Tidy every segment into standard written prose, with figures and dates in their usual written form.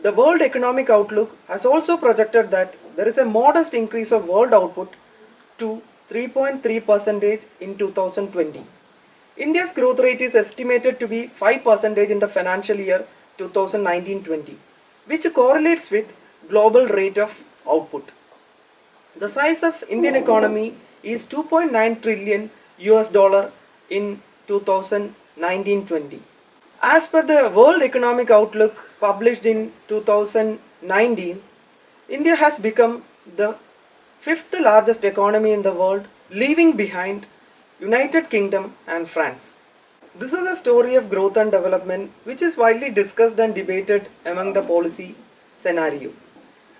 The World Economic Outlook has also projected that there is a modest increase of world output to 3.3% in 2020. India's growth rate is estimated to be 5% in the financial year 2019-20, which correlates with global rate of output. The size of Indian economy is 2.9 trillion US dollar in 2019-20. As per the World Economic Outlook published in 2019, India has become the fifth largest economy in the world, leaving behind United Kingdom and France. This is a story of growth and development which is widely discussed and debated among the policy scenario.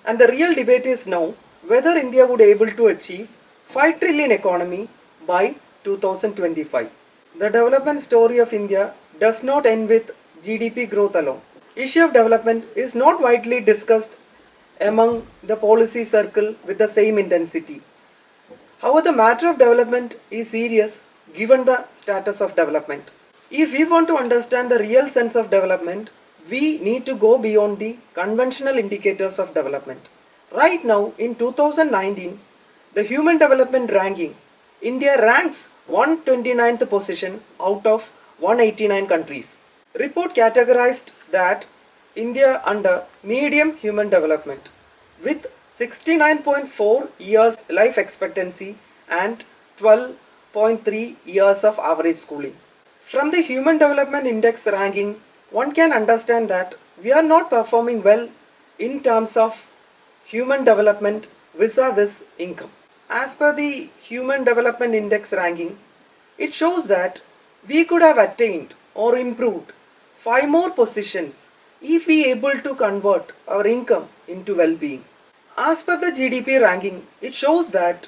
And the real debate is now whether India would be able to achieve 5 trillion economy by 2025. The development story of India does not end with GDP growth alone. Issue of development is not widely discussed among the policy circle with the same intensity. However, the matter of development is serious given the status of development. If we want to understand the real sense of development, we need to go beyond the conventional indicators of development. Right now, in 2019, the Human Development Ranking, India ranks 129th position out of 189 countries. Report categorized that India under medium human development with 69.4 years life expectancy and 12.3 years of average schooling. From the Human Development Index ranking, one can understand that we are not performing well in terms of human development vis-a-vis income. As per the Human Development Index ranking, it shows that we could have attained or improved 5 more positions if we able to convert our income into well-being. As per the GDP ranking, it shows that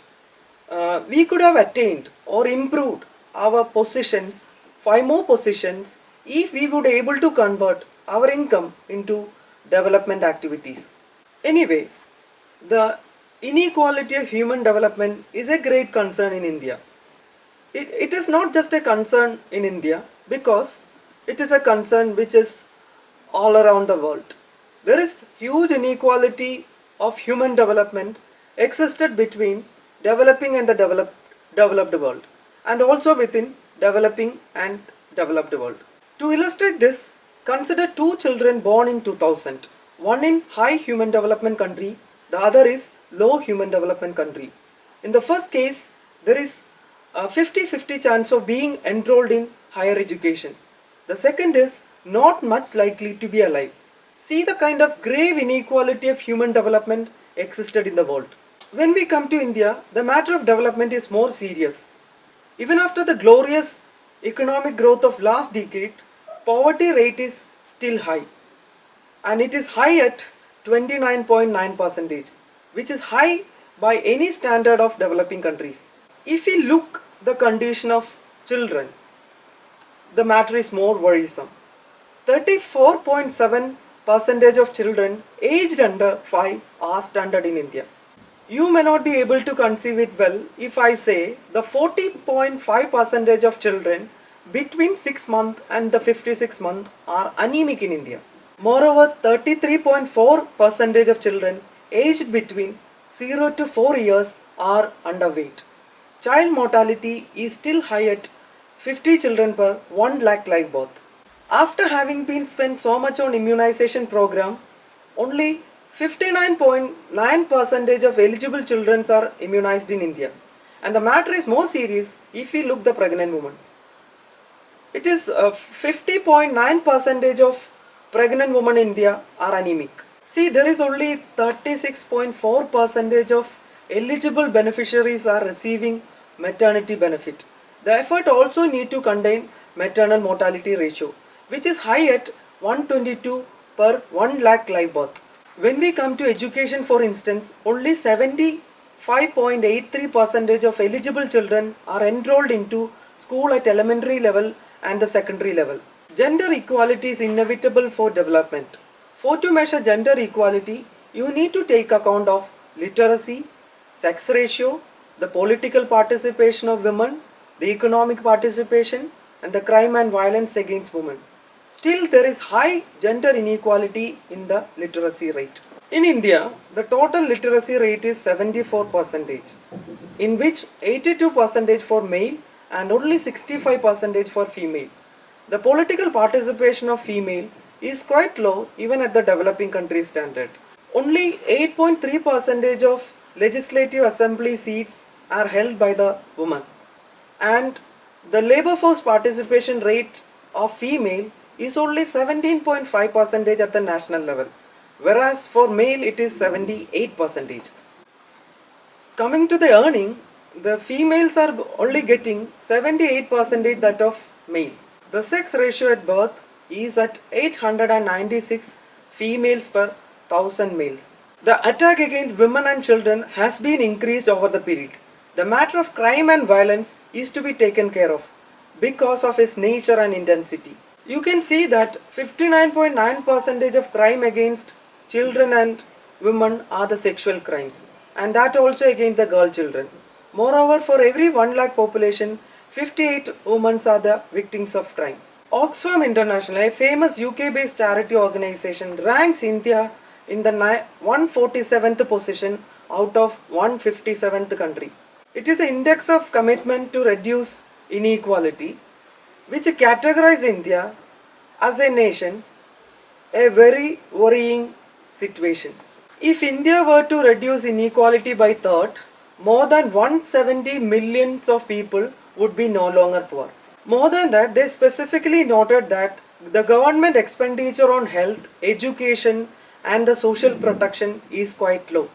we could have attained or improved our positions, 5 more positions, if we would able to convert our income into development activities. Anyway, the inequality of human development is a great concern in India. It is not just a concern in India because it is a concern which is all around the world. There is huge inequality of human development existed between developing and the developed world, and also within developing and developed world. To illustrate this, consider 2 children born in 2000, one in high human development country, the other is low human development country. In the first case, there is a 50-50 chance of being enrolled in higher education. The second is not much likely to be alive. See the kind of grave inequality of human development existed in the world. When we come to India, the matter of development is more serious. Even after the glorious economic growth of last decade, poverty rate is still high. And it is high at 29.9%, which is high by any standard of developing countries. If we look the condition of children, the matter is more worrisome. 34.7% of children aged under 5 are standard in India. You may not be able to conceive it well if I say the 40.5% of children between 6 months and the 56 months are anemic in India. Moreover, 33.4% of children aged between 0 to 4 years are underweight. Child mortality is still high at 50 children per 1 lakh live birth. After having been spent so much on immunization program, only 59.9% of eligible children are immunized in India. And the matter is more serious if we look the pregnant woman. It is 50.9% of pregnant women in India are anemic. See, there is only 36.4% of eligible beneficiaries are receiving maternity benefit. The effort also need to contain maternal mortality ratio, which is high at 122 per 1 lakh live birth. When we come to education, for instance, only 75.83% of eligible children are enrolled into school at elementary level and the secondary level. Gender equality is inevitable for development. For to measure gender equality, you need to take account of literacy, sex ratio, the political participation of women, the economic participation, and the crime and violence against women. Still, there is high gender inequality in the literacy rate. In India, the total literacy rate is 74%, in which 82% for male and only 65% for female. The political participation of female is quite low even at the developing country standard. Only 8.3% of legislative assembly seats are held by the women, and the labor force participation rate of female is only 17.5% at the national level, whereas for male it is 78%. Coming to the earning, the females are only getting 78% that of male. The sex ratio at birth is at 896 females per 1000 males. The attack against women and children has been increased over the period. The matter of crime and violence is to be taken care of because of its nature and intensity. You can see that 59.9% of crime against children and women are the sexual crimes, and that also against the girl children. Moreover, for every 1 lakh population, 58 women are the victims of crime. Oxfam International, a famous UK-based charity organization, ranks India in the 147th position out of 157th country. It is an index of commitment to reduce inequality, which categorized India as a nation a very worrying situation. If India were to reduce inequality by third, more than 170 millions of people would be no longer poor. More than that, they specifically noted that the government expenditure on health, education and the social protection is quite low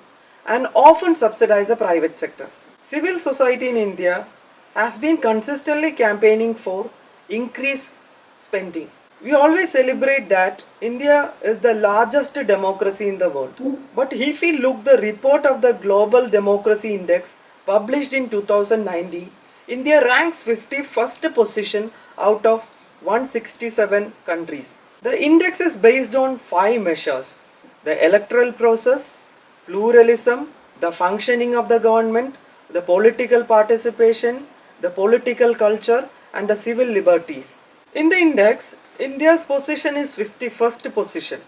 and often subsidize the private sector. Civil society in India has been consistently campaigning for increased spending. We always celebrate that India is the largest democracy in the world. But if we look the report of the Global Democracy Index published in 2019, India ranks 51st position out of 167 countries. The index is based on 5 measures: the electoral process, pluralism, the functioning of the government, the political participation, the political culture and the civil liberties. In the index, India's position is 51st position.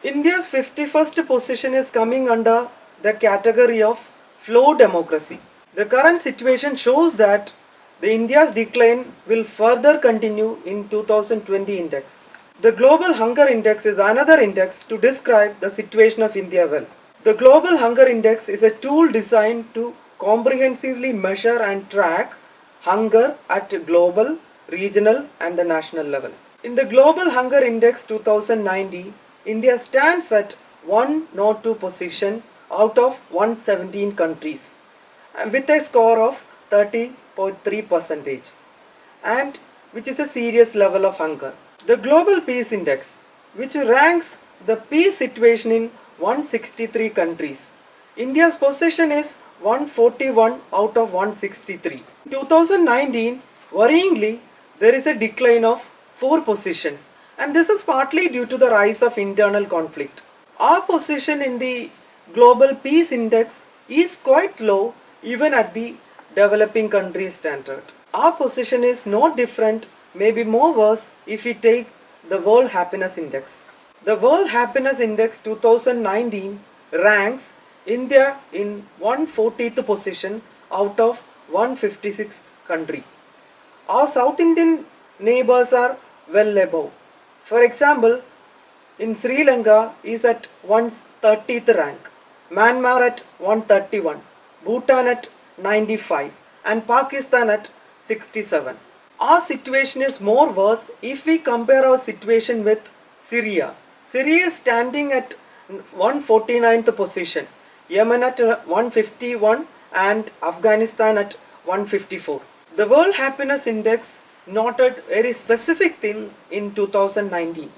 India's 51st position is coming under the category of flow democracy. The current situation shows that the India's decline will further continue in 2020 index. The Global Hunger Index is another index to describe the situation of India well. The Global Hunger Index is a tool designed to comprehensively measure and track hunger at global, regional and the national level. In the Global Hunger Index 2019, India stands at 102 position out of 117 countries with a score of 30.3%, and which is a serious level of hunger. The Global Peace Index, which ranks the peace situation in 163 countries. India's position is 141 out of 163. In 2019, worryingly, there is a decline of 4 positions, and this is partly due to the rise of internal conflict. Our position in the Global Peace Index is quite low even at the developing country standard. Our position is no different, maybe more worse if we take the World Happiness Index. The World Happiness Index 2019 ranks India in 140th position out of 156th country. Our South Indian neighbors are well above. For example, in Sri Lanka is at 130th rank, Myanmar at 131, Bhutan at 95 and Pakistan at 67. Our situation is more worse if we compare our situation with Syria. Syria is standing at 149th position, Yemen at 151 and Afghanistan at 154. The World Happiness Index noted very specific thing in 2019.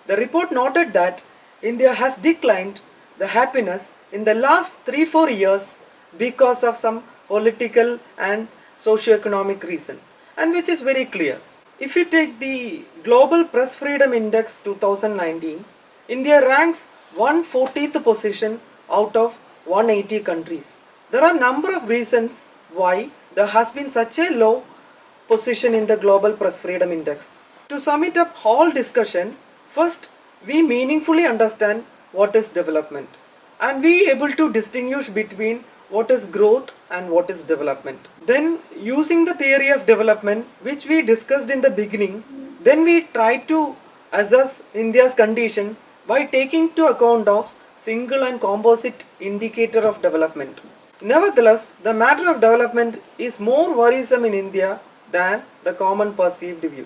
The report noted that India has declined the happiness in the last 3-4 years because of some political and socio-economic reason, and which is very clear. If you take the Global Press Freedom Index 2019, India ranks 140th position out of 180 countries. There are a number of reasons why there has been such a low position in the Global Press Freedom Index. To sum it up whole discussion, first we meaningfully understand what is development and we able to distinguish between what is growth and what is development. Then using the theory of development which we discussed in the beginning, then we try to assess India's condition by taking to account of single and composite indicator of development. Nevertheless, the matter of development is more worrisome in India than the common perceived view.